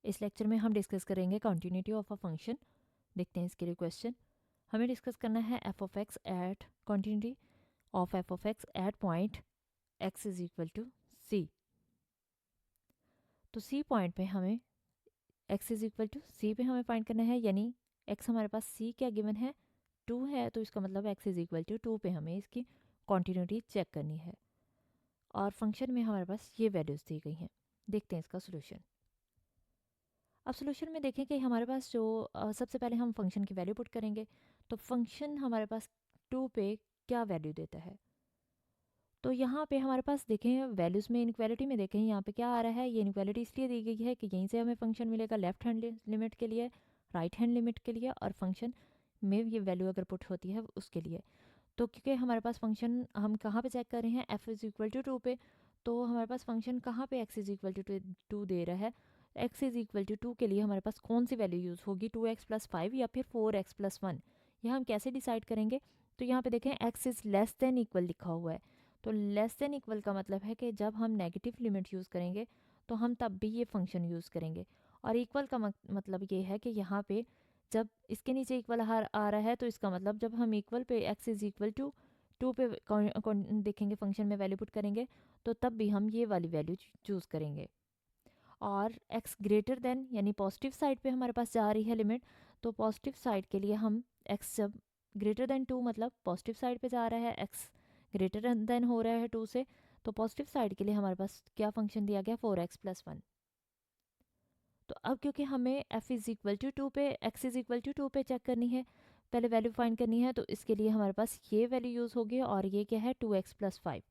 इस लेक्चर में हम डिस्कस करेंगे कंटिन्यूटी ऑफ अ फंक्शन। देखते हैं इसके लिए क्वेश्चन। हमें डिस्कस करना है F of X at continuity of F of X at point X is equal to C. तो सी पॉइंट पे हमें X is equal to C पे हमें फाइंड करना है, यानी एक्स हमारे पास सी क्या गिवन है 2 है, तो इसका मतलब एक्स इज इक्वल टू 2 पे हमें इसकी कंटिन्यूटी चेक करनी है और फंक्शन में हमारे पास ये वैल्यूज़ दी गई हैं। देखते हैं इसका सोल्यूशन। अब सोल्यूशन में देखें कि हमारे पास जो सबसे पहले हम फंक्शन की वैल्यू पुट करेंगे। तो फंक्शन हमारे पास 2 पे क्या वैल्यू देता है। तो यहाँ पे हमारे पास देखें वैल्यूज़ में इनक्वालिटी में देखें यहाँ पे क्या आ रहा है। ये इनक्वालिटी इसलिए दी गई है कि यहीं से हमें फंक्शन मिलेगा लेफ्ट हैंड लिमिट के लिए, राइट हैंड लिमिट के लिए, और फंक्शन में ये वैल्यू अगर पुट होती है उसके लिए। तो क्योंकि हमारे पास फंक्शन हम कहाँ पे चेक कर रहे हैं, एफ इज़ इक्वल टू 2 पे, तो हमारे पास फंक्शन कहाँ पे एक्स इज़ इक्वल टू 2 दे रहा है। एक्स इज़ इक्वल टू 2 के लिए हमारे पास कौन सी वैल्यू यूज़ होगी, 2x प्लस 5 या फिर 4x प्लस 1। यह हम कैसे डिसाइड करेंगे। तो यहाँ पे देखें x is less than equal लिखा हुआ है। तो लेस देन इक्वल का मतलब है कि जब हम नेगेटिव लिमिट यूज़ करेंगे तो हम तब भी ये फंक्शन यूज़ करेंगे। और इक्वल का मतलब ये है कि यहाँ पे जब इसके नीचे इक्वल आ रहा है तो इसका मतलब जब हम equal pay x is equal to 2 पे देखेंगे फंक्शन में वैल्यू पुट करेंगे तो तब भी हम ये वाली वैल्यू चूज़ करेंगे। और x ग्रेटर देन यानी पॉजिटिव साइड पे हमारे पास जा रही है लिमिट, तो पॉजिटिव साइड के लिए हम x जब ग्रेटर देन 2 मतलब पॉजिटिव साइड पे जा रहा है, x ग्रेटर देन हो रहा है 2 से, तो पॉजिटिव साइड के लिए हमारे पास क्या फंक्शन दिया गया 4x प्लस 1। तो अब क्योंकि हमें f इज़ इक्वल टू 2 पे x इज़ इक्वल टू 2 पे चेक करनी है, पहले वैल्यू फाइंड करनी है, तो इसके लिए हमारे पास ये वैल्यू यूज़ होगी और ये क्या है 2x प्लस 5।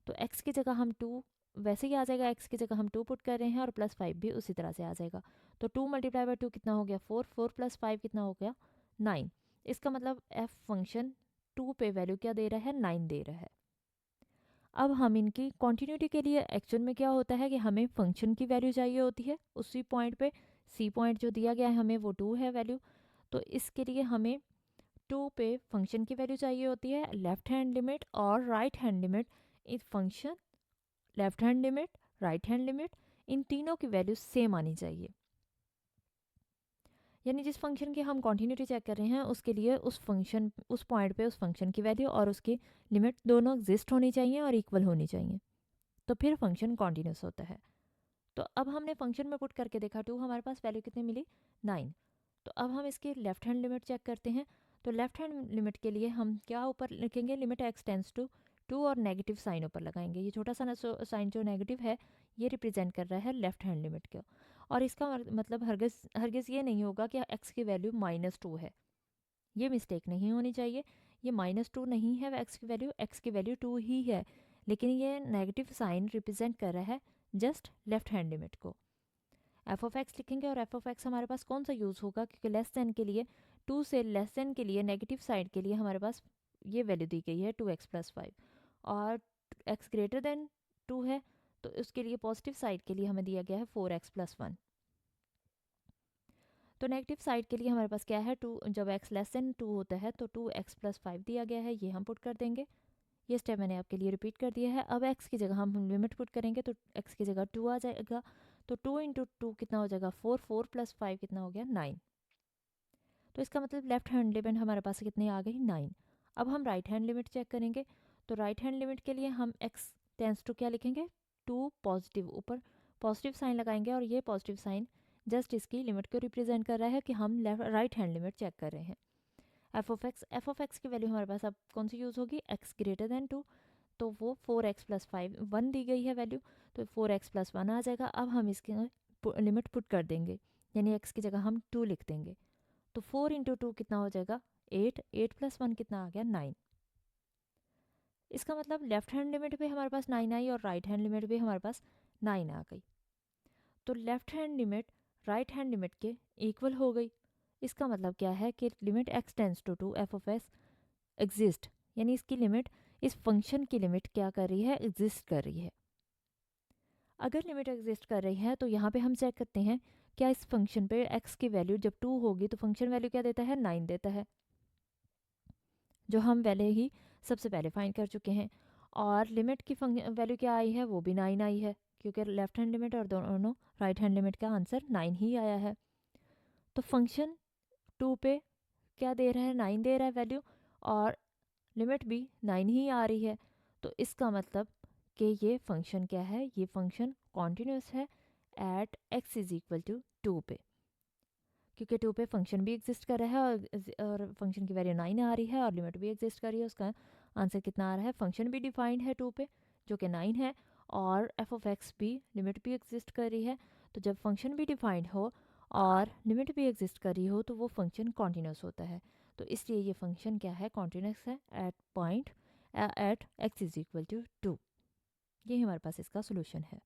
तो x की जगह हम 2 वैसे ही आ जाएगा, x की जगह हम 2 पुट कर रहे हैं और प्लस 5 भी उसी तरह से आ जाएगा। तो 2 मल्टीप्लाई बाई 2 कितना हो गया 4, 4 प्लस 5 कितना हो गया 9। इसका मतलब f फंक्शन 2 पे वैल्यू क्या दे रहा है 9 दे रहा है। अब हम इनकी कंटिन्यूटी के लिए एक्चुअल में क्या होता है कि हमें फंक्शन की वैल्यू चाहिए होती है उसी पॉइंट पे। सी पॉइंट जो दिया गया है हमें वो 2 है वैल्यू, तो इसके लिए हमें 2 पे फंक्शन की वैल्यू चाहिए होती है, लेफ्ट हैंड लिमिट और राइट हैंड लिमिट। इस function, left hand limit, right hand limit, इन तीनों की वैल्यू सेम आनी चाहिए। यानी जिस फंक्शन की हम कंटिन्यूटी चेक कर रहे हैं उसके लिए उस फंक्शन उस पॉइंट पे उस फंक्शन की वैल्यू और उसकी लिमिट दोनों एग्जिस्ट होनी चाहिए और इक्वल होनी चाहिए, तो फिर फंक्शन कॉन्टिन्यूस होता है। तो अब हमने फंक्शन में पुट करके देखा 2, हमारे पास वैल्यू कितनी मिली 9। तो अब हम इसकी लेफ्ट हैंड लिमिट चेक करते हैं। तो लेफ्ट हैंड लिमिट के लिए हम क्या ऊपर लिखेंगे, लिमिट एक्स टेंस टू 2 और नेगेटिव साइन ऊपर लगाएंगे। ये छोटा सा साइन जो नेगेटिव है ये रिप्रेजेंट कर रहा है लेफ्ट हैंड लिमिट को। और इसका मतलब हरगिज़ ये नहीं होगा कि एक्स की वैल्यू -2 है, ये मिस्टेक नहीं होनी चाहिए। ये -2 नहीं है एक्स की वैल्यू 2 ही है, लेकिन ये नेगेटिव साइन रिप्रेजेंट कर रहा है जस्ट लेफ्ट हैंड लिमिट को। एफ ऑफ एक्स लिखेंगे और एफ ऑफ एक्स हमारे पास कौन सा यूज़ होगा, क्योंकि लेस देन के लिए 2 से लेस देन के लिए नेगेटिव साइड के लिए हमारे पास ये वैल्यू दी गई है 2x प्लस 5, और x ग्रेटर देन 2 है तो उसके लिए पॉजिटिव साइड के लिए हमें दिया गया है 4x प्लस 1। तो नेगेटिव साइड के लिए हमारे पास क्या है 2, जब x लेस देन 2 होता है तो 2x प्लस 5 दिया गया है, ये हम पुट कर देंगे। ये स्टेप मैंने आपके लिए रिपीट कर दिया है। अब x की जगह हम लिमिट पुट करेंगे तो x की जगह 2 आ जाएगा, तो 2 इंटू 2 कितना हो जाएगा 4, 4 प्लस 5 कितना हो गया 9। तो इसका मतलब लेफ्ट हैंड लिमिट हमारे पास कितनी आ गई 9। अब हम राइट हैंड लिमिट चेक करेंगे। तो राइट हैंड लिमिट के लिए हम x टेंस टू क्या लिखेंगे 2 पॉजिटिव, ऊपर पॉजिटिव साइन लगाएंगे और ये पॉजिटिव साइन जस्ट इसकी लिमिट को रिप्रेजेंट कर रहा है कि हम राइट हैंड लिमिट चेक कर रहे हैं। एफ ऑफ एक्स की वैल्यू हमारे पास अब कौन सी यूज़ होगी, x ग्रेटर देन 2, तो वो 4x प्लस 5 1 दी गई है वैल्यू, तो 4x प्लस 1 आ जाएगा। अब हम इसकी लिमिट पुट कर देंगे, यानी x की जगह हम 2 लिख देंगे। तो 4 इंटू 2 कितना हो जाएगा 8, 8 प्लस 1 कितना आ गया 9। इसका मतलब लेफ्ट हैंड लिमिट भी हमारे पास 9 आई और राइट हैंड लिमिट भी हमारे पास 9 आ गई। तो left hand limit right hand limit के इक्वल हो गई। इसका मतलब क्या है कि limit x tends to 2 F of S exist, यानी इसकी लिमिट, इस फंक्शन की लिमिट क्या कर रही है एग्जिस्ट कर रही है। अगर लिमिट एग्जिस्ट कर रही है तो यहाँ पे हम चेक करते हैं क्या इस फंक्शन पे x की वैल्यू जब 2 होगी तो फंक्शन वैल्यू क्या देता है 9 देता है, जो हम पहले ही सबसे पहले फाइंड कर चुके हैं। और लिमिट की वैल्यू क्या आई है वो भी 9 आई है, क्योंकि लेफ्ट हैंड लिमिट और दोनों राइट हैंड लिमिट का आंसर 9 ही आया है। तो फंक्शन 2 पे क्या दे रहा है, 9 दे रहा है वैल्यू, और लिमिट भी 9 ही आ रही है। तो इसका मतलब कि ये फंक्शन क्या है, ये फंक्शन कॉन्टिन्यूस है at x is equal to 2 पे, क्योंकि 2 पे फंक्शन भी एग्जिस्ट कर रहा है और फंक्शन की वैल्यू 9 आ रही है और लिमिट भी एग्जिस्ट कर रही है। उसका आंसर कितना आ रहा है, फंक्शन भी डिफाइंड है 2 पे जो कि 9 है, और एफ ऑफ एक्स भी, लिमिट भी एग्जिस्ट कर रही है। तो जब फंक्शन भी डिफाइंड हो और लिमिट भी एग्जिस्ट कर रही हो तो वो फंक्शन कॉन्टिन्यूस होता है। तो इसलिए ये फंक्शन क्या है, कॉन्टिन्यूस है at point at X is equal to 2। ये हमारे पास इसका सोल्यूशन है।